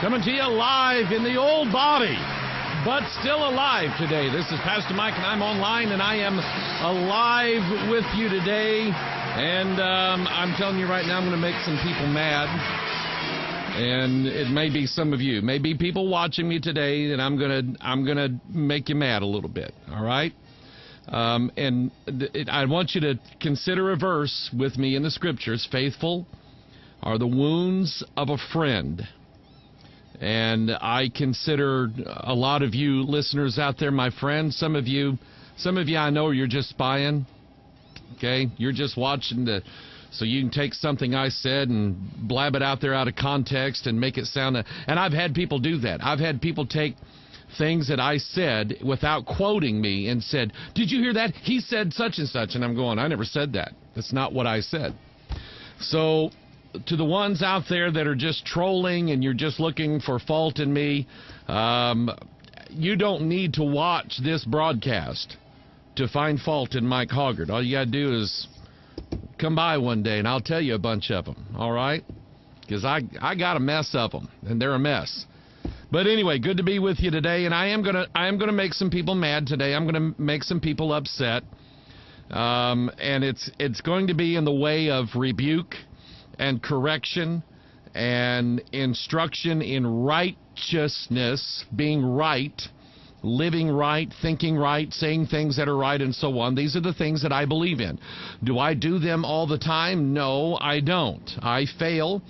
Coming to you live in the old body, but still alive today. This is Pastor Mike, and I'm online, and I am alive with you today. And I'm telling you right now, I'm going to make some people mad. And it may be some of you. Maybe people watching me today, and I'm gonna make you mad a little bit. All right. I want you to consider a verse with me in the Scriptures. Faithful are the wounds of a friend. And I consider a lot of you listeners out there my friends. Some of you I know you're just spying. Okay, you're just watching so you can take something I said and blab it out there out of context and make it sound. And I've had people do that. I've had people take things that I said without quoting me and said, "Did you hear that? He said such and such." And I'm going, "I never said that. That's not what I said." So to the ones out there that are just trolling and you're just looking for fault in me, you don't need to watch this broadcast to find fault in Mike Hoggard. All you got to do is come by one day and I'll tell you a bunch of them, all right? Because I got a mess of them, and they're a mess. But anyway, good to be with you today, and I am gonna make some people mad today. I'm gonna make some people upset, and it's going to be in the way of rebuke and correction and instruction in righteousness, being right, living right, thinking right, saying things that are right, and so on. These are the things that I believe in. Do I do them all the time? No, I don't. I fail.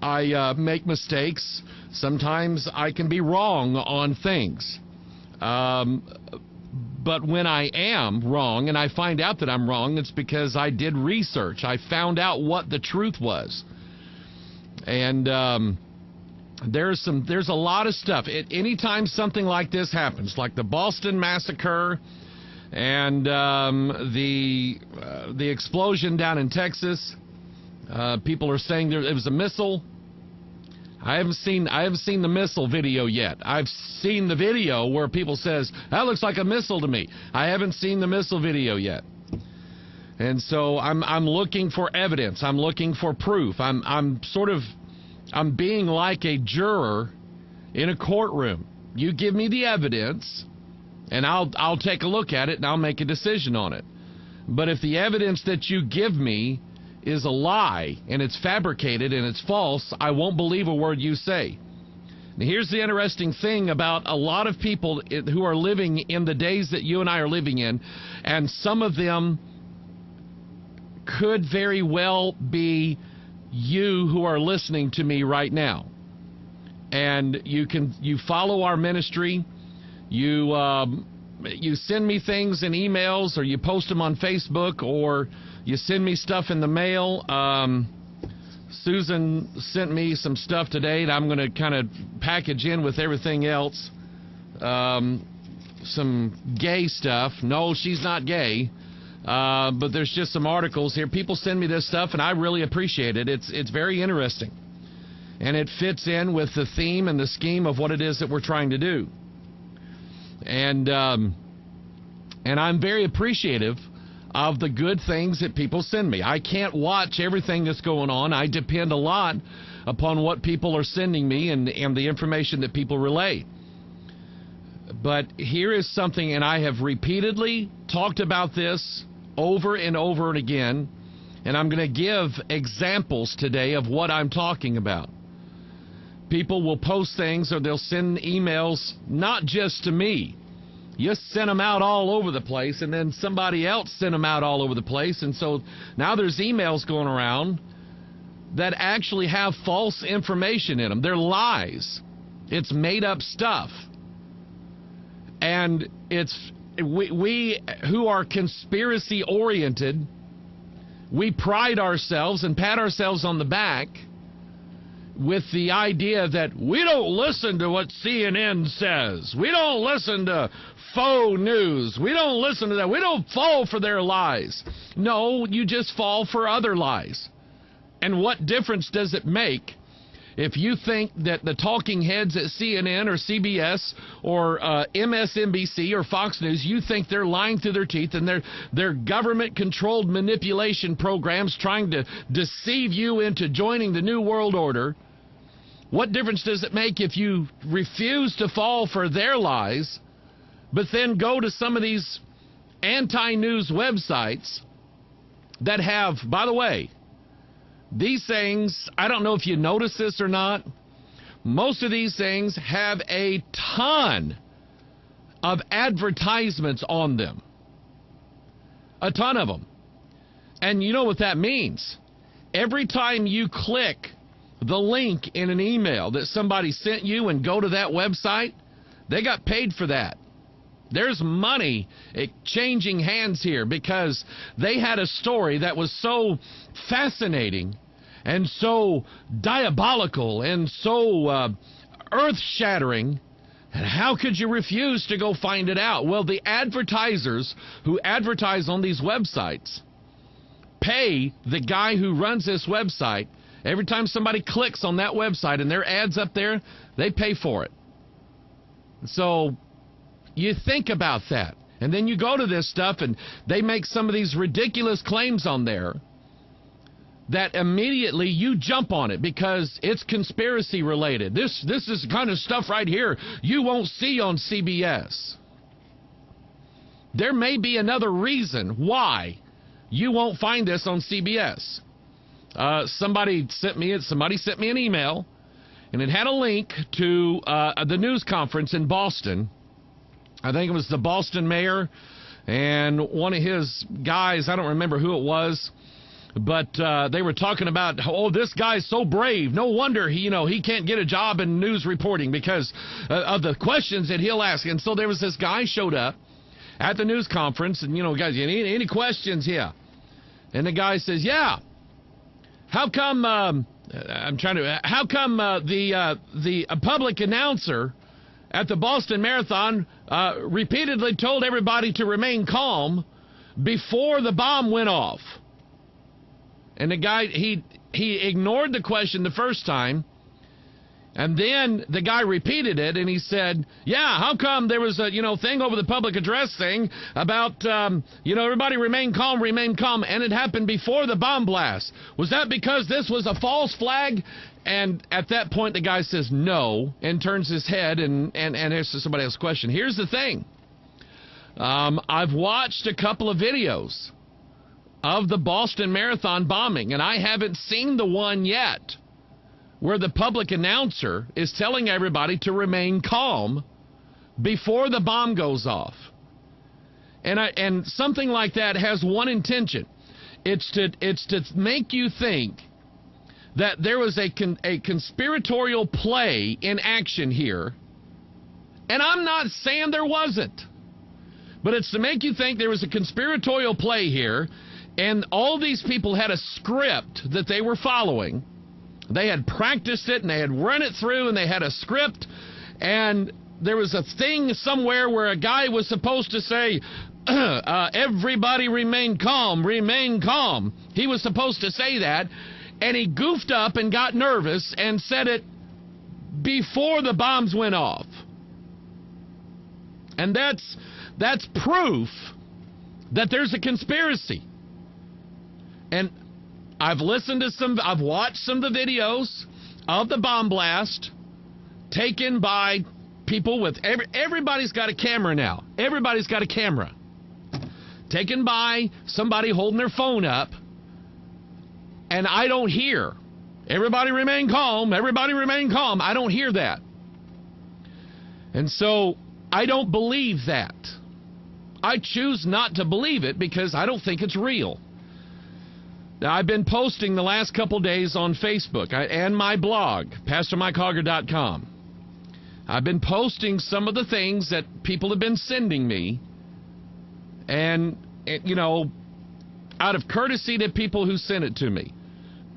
I make mistakes. Sometimes I can be wrong on things. But when I am wrong and I find out that I'm wrong, it's because I did research. I found out what the truth was. And there's a lot of stuff. Anytime something like this happens, like the Boston Massacre and the explosion down in Texas, people are saying it was a missile. I haven't seen the missile video yet. I've seen the video where people says, "That looks like a missile to me." I haven't seen the missile video yet. And so I'm looking for evidence. I'm looking for proof. I'm being like a juror in a courtroom. You give me the evidence, and I'll take a look at it, and I'll make a decision on it. But if the evidence that you give me is a lie, and it's fabricated, and it's false, I won't believe a word you say. Now, here's the interesting thing about a lot of people who are living in the days that you and I are living in, and some of them could very well be you who are listening to me right now. And you follow our ministry, you send me things in emails, or you post them on Facebook, or you send me stuff in the mail. Susan sent me some stuff today that I'm going to kind of package in with everything else. Some gay stuff. No, she's not gay. But there's just some articles here. People send me this stuff, and I really appreciate it. It's very interesting. And it fits in with the theme and the scheme of what it is that we're trying to do. And I'm very appreciative of the good things that people send me. I can't watch everything that's going on. I depend a lot upon what people are sending me and the information that people relay. But here is something, and I have repeatedly talked about this over and over and again, and I'm going to give examples today of what I'm talking about. People will post things, or they'll send emails, not just to me. You sent them out all over the place, and then somebody else sent them out all over the place, and so now there's emails going around that actually have false information in them. They're lies. It's made up stuff. And we who are conspiracy oriented, we pride ourselves and pat ourselves on the back with the idea that we don't listen to what CNN says. We don't listen to faux news. We don't listen to that. We don't fall for their lies. No, you just fall for other lies. And what difference does it make if you think that the talking heads at CNN or CBS or MSNBC or Fox News, you think they're lying through their teeth, and they're government-controlled manipulation programs trying to deceive you into joining the New World Order? What difference does it make if you refuse to fall for their lies, but then go to some of these anti-news websites that have, by the way, these things, I don't know if you notice this or not, most of these things have a ton of advertisements on them. A ton of them. And you know what that means. Every time you click the link in an email that somebody sent you and go to that website, they got paid for that. There's money changing hands here because they had a story that was so fascinating and so diabolical and so earth-shattering. And how could you refuse to go find it out? Well, the advertisers who advertise on these websites pay the guy who runs this website. Every time somebody clicks on that website and their ad's up there, they pay for it. So you think about that. And then you go to this stuff and they make some of these ridiculous claims on there that immediately you jump on it because it's conspiracy related. This is the kind of stuff right here you won't see on CBS. There may be another reason why you won't find this on CBS. Somebody sent me an email, and it had a link to the news conference in Boston. I think it was the Boston mayor and one of his guys. I don't remember who it was, but they were talking about, oh, this guy's so brave. No wonder he can't get a job in news reporting because of the questions that he'll ask. And so there was this guy showed up at the news conference, and guys, any questions here? And the guy says, yeah. How come the public announcer at the Boston Marathon repeatedly told everybody to remain calm before the bomb went off? And the guy, he ignored the question the first time, and then the guy repeated it, and he said, yeah, how come there was a, thing over the public address thing about, everybody remain calm, and it happened before the bomb blast. Was that because this was a false flag? And at that point, the guy says no, and turns his head and answers somebody else's question. Here's the thing. I've watched a couple of videos of the Boston Marathon bombing, and I haven't seen the one yet where the public announcer is telling everybody to remain calm before the bomb goes off. And something like that has one intention. It's to make you think that there was a conspiratorial play in action here. And I'm not saying there wasn't. But it's to make you think there was a conspiratorial play here, and all these people had a script that they were following. They had practiced it, and they had run it through, and they had a script, and there was a thing somewhere where a guy was supposed to say, everybody remain calm, remain calm. He was supposed to say that, and he goofed up and got nervous and said it before the bombs went off. And that's proof that there's a conspiracy. And I've watched some of the videos of the bomb blast taken by people with, everybody's got a camera now. Everybody's got a camera. Taken by somebody holding their phone up, and I don't hear, everybody remain calm, everybody remain calm. I don't hear that. And so I don't believe that. I choose not to believe it because I don't think it's real. Now, I've been posting the last couple days on Facebook and my blog, PastorMikeHoggard.com. I've been posting some of the things that people have been sending me, and, out of courtesy to people who sent it to me.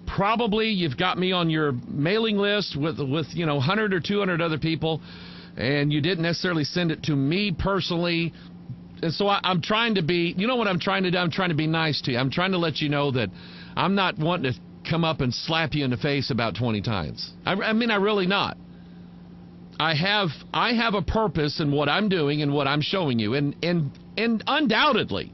Probably you've got me on your mailing list with 100 or 200 other people, and you didn't necessarily send it to me personally. And so I'm trying to be, what I'm trying to do? I'm trying to be nice to you. I'm trying to let you know that I'm not wanting to come up and slap you in the face about 20 times. I mean, I'm really not. I have a purpose in what I'm doing and what I'm showing you. And undoubtedly,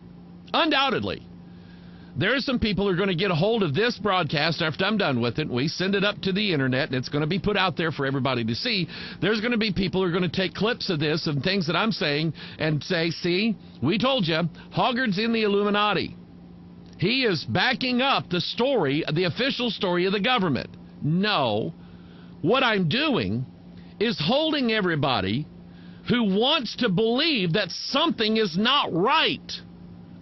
There are some people who are going to get a hold of this broadcast after I'm done with it. We send it up to the internet, and it's going to be put out there for everybody to see. There's going to be people who are going to take clips of this and things that I'm saying and say, see, we told you, Hoggard's in the Illuminati. He is backing up the story, the official story of the government. No. What I'm doing is holding everybody who wants to believe that something is not right.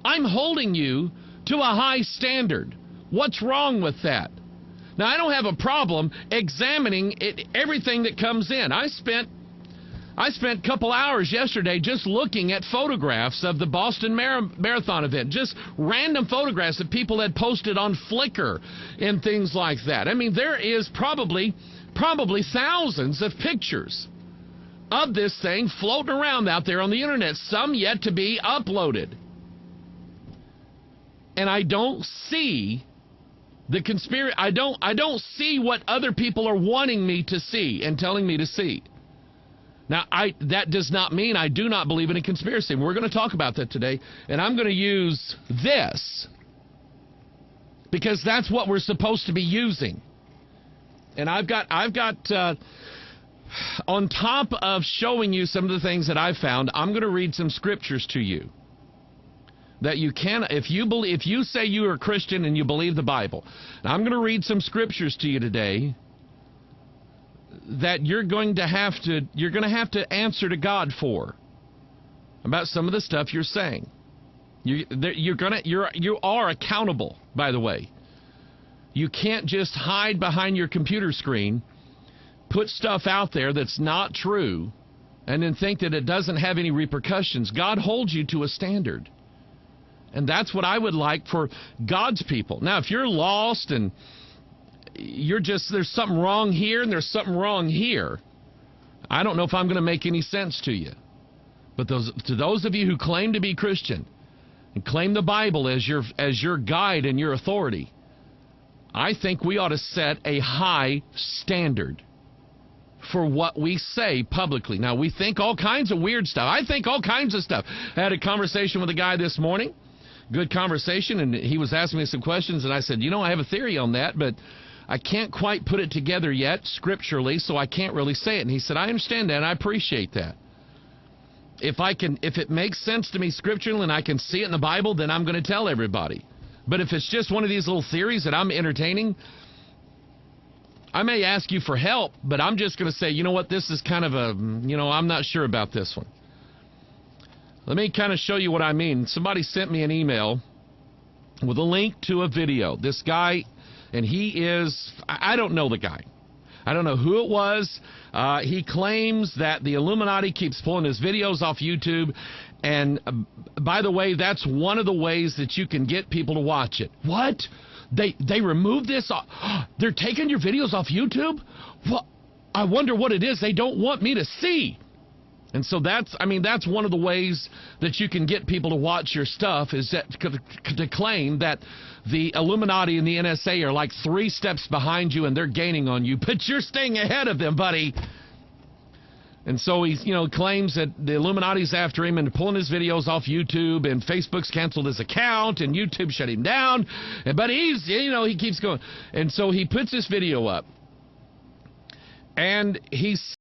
I'm holding you to a high standard. What's wrong with that? Now, I don't have a problem examining everything that comes in. I spent a couple hours yesterday just looking at photographs of the Boston Marathon event, just random photographs that people had posted on Flickr and things like that. I mean, there is probably thousands of pictures of this thing floating around out there on the internet, some yet to be uploaded. And I don't see the conspiracy. I don't see what other people are wanting me to see and telling me to see. Now, that does not mean I do not believe in a conspiracy. And we're going to talk about that today. And I'm going to use this because that's what we're supposed to be using. And I've got on top of showing you some of the things that I've found, I'm going to read some scriptures to you that you can, if you say you are a Christian and you believe the Bible. Now, I'm going to read some scriptures to you today that you're going to have to answer to God for about some of the stuff you're saying. You are accountable, by the way. You can't just hide behind your computer screen, put stuff out there that's not true, and then think that it doesn't have any repercussions. God holds you to a standard. And that's what I would like for God's people. Now, if you're lost and there's something wrong here and there's something wrong here, I don't know if I'm going to make any sense to you. But to those of you who claim to be Christian and claim the Bible as your guide and your authority, I think we ought to set a high standard for what we say publicly. Now, we think all kinds of weird stuff. I think all kinds of stuff. I had a conversation with a guy this morning. Good conversation, and he was asking me some questions, and I said, I have a theory on that, but I can't quite put it together yet scripturally, so I can't really say it. And he said, I understand that, and I appreciate that. If it makes sense to me scripturally and I can see it in the Bible, then I'm going to tell everybody. But if it's just one of these little theories that I'm entertaining, I may ask you for help, but I'm just going to say, you know what, this is kind of I'm not sure about this one. Let me kind of show you what I mean. Somebody sent me an email with a link to a video. This guy, and I don't know the guy. I don't know who it was. He claims that the Illuminati keeps pulling his videos off YouTube. And by the way, that's one of the ways that you can get people to watch it. What? They removed this? They're taking your videos off YouTube? Well, I wonder what it is they don't want me to see. And so that's one of the ways that you can get people to watch your stuff, is to claim that the Illuminati and the NSA are like 3 steps behind you and they're gaining on you, but you're staying ahead of them, buddy. And so he claims that the Illuminati's after him and pulling his videos off YouTube, and Facebook's canceled his account and YouTube shut him down. But he keeps going. And so he puts this video up. And he's